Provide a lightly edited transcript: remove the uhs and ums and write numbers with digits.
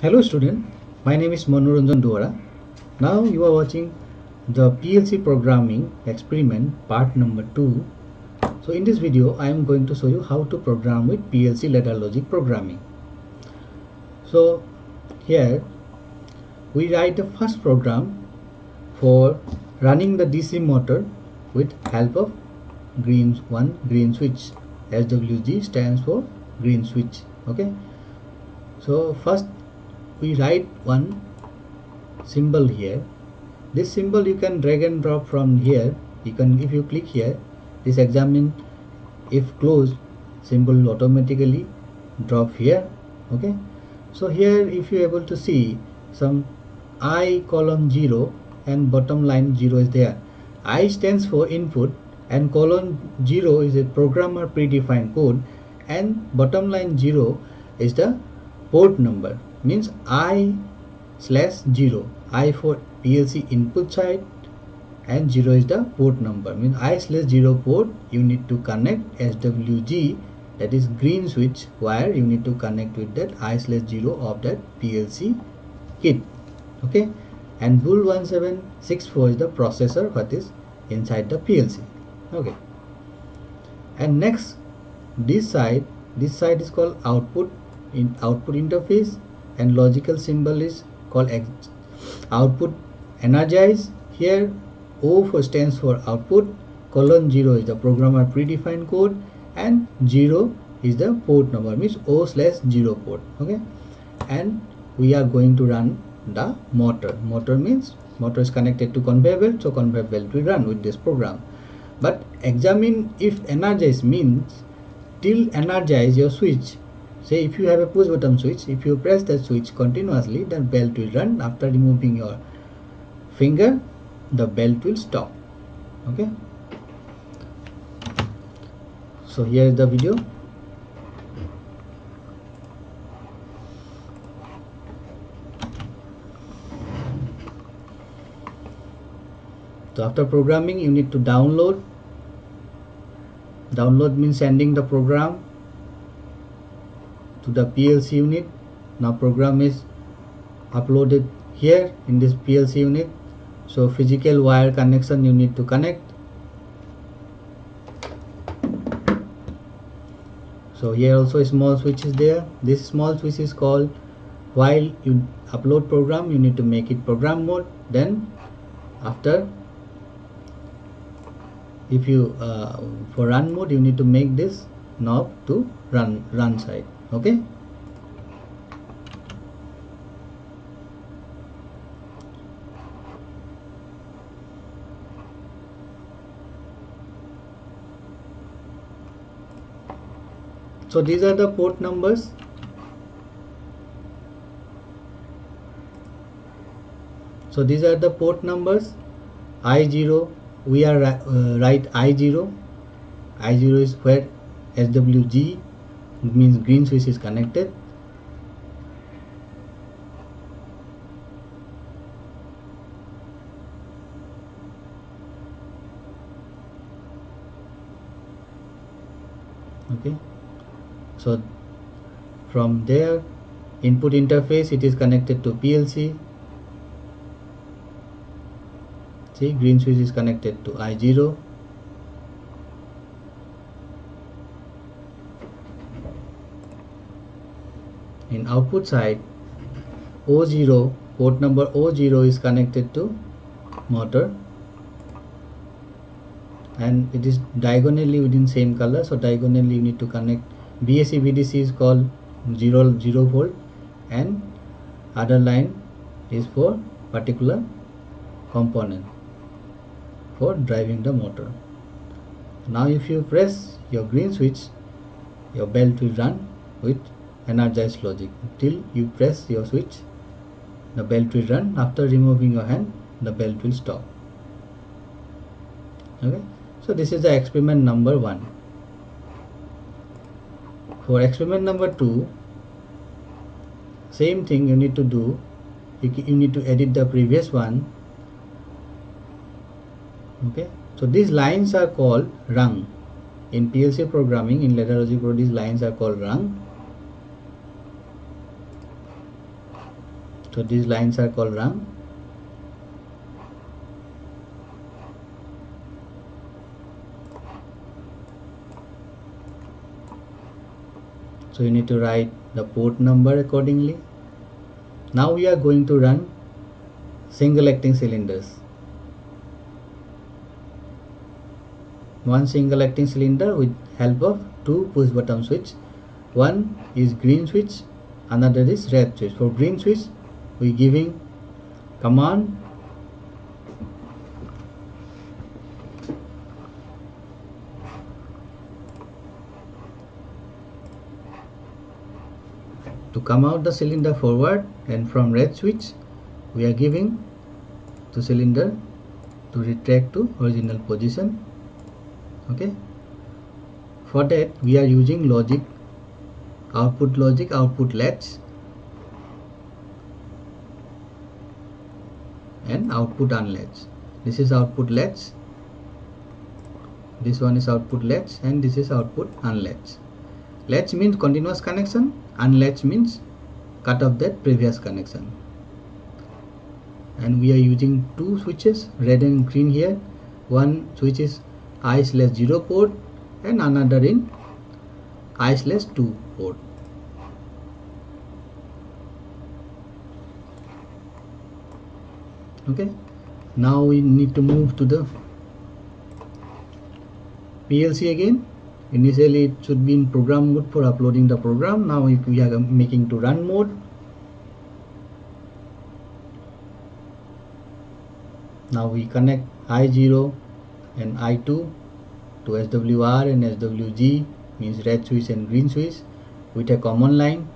Hello student, my name is Manoranjan Duara. Now you are watching the PLC programming experiment part number 2. So in this video I am going to show you how to program with PLC ladder logic programming. So here we write the first program for running the DC motor with help of green switch. SWG stands for green switch. Okay, so first we write one symbol here. This symbol you can drag and drop from here. You can, if you click here, this examine if closed symbol automatically drop here. Okay, so here if you are able to see some I colon 0 and bottom line 0 is there. I stands for input and colon 0 is a programmer predefined code, and bottom line 0 is the port number, means I/0. I for PLC input side and 0 is the port number, means I/0 port you need to connect SWG, that is green switch wire, you need to connect with that I/0 of that PLC kit. Okay, and bool 1764 is the processor what is inside the PLC. Okay, and next this side is called output interface, and logical symbol is called output energize. Here O for stands for output, colon 0 is the programmer predefined code, and 0 is the port number, means O/0 port. Okay, and we are going to run the motor. Motor means motor is connected to conveyor belt, so conveyor belt will run with this program. But examine if energize means till energize your switch. Say if you have a push button switch, if you press that switch continuously, then belt will run. After removing your finger, the belt will stop. Okay, so here is the video. So after programming you need to download. Download means sending the program to the PLC unit. Now program is uploaded here in this PLC unit. So physical wire connection you need to connect. So here also a small switch is there. This small switch is called, while you upload program you need to make it program mode. Then after, if you for run mode you need to make this knob to run side. Okay, so these are the port numbers. So these are the port numbers. I0, we are write I0. I0 is where SWG means green switch is connected. Okay, so from there input interface it is connected to PLC. See, green switch is connected to I0. In output side, O0, port number O0 is connected to motor, and it is diagonally within same color, so diagonally you need to connect. BSC VDC is called 0 volt, and other line is for particular component for driving the motor. Now if you press your green switch, your belt will run with energized logic. Till you press your switch, the belt will run. After removing your hand, the belt will stop. Okay, so this is the experiment number 1. For experiment number 2, same thing you need to do. You need to edit the previous one. Okay, so these lines are called rung. In PLC programming, in ladder logic, these lines are called rung. So these lines are called rung. So you need to write the port number accordingly. Now we are going to run single acting cylinders. One single acting cylinder with help of two push button switch. One is green switch, another is red switch. For green switch, we giving command to come out the cylinder forward, and from red switch we are giving the cylinder to retract to original position. Okay, for that we are using output latch and output unlatch. This is output latch, this one is output latch, and this is output unlatch. Latch means continuous connection, unlatch means cut off that previous connection. And we are using two switches, red and green here. One switch is I/0 port and another in I/2 port. Okay, now we need to move to the PLC again. Initially it should be in program mode for uploading the program. Now we are making to run mode. Now we connect I0 and I2 to SWR and SWG, means red switch and green switch, with a common line.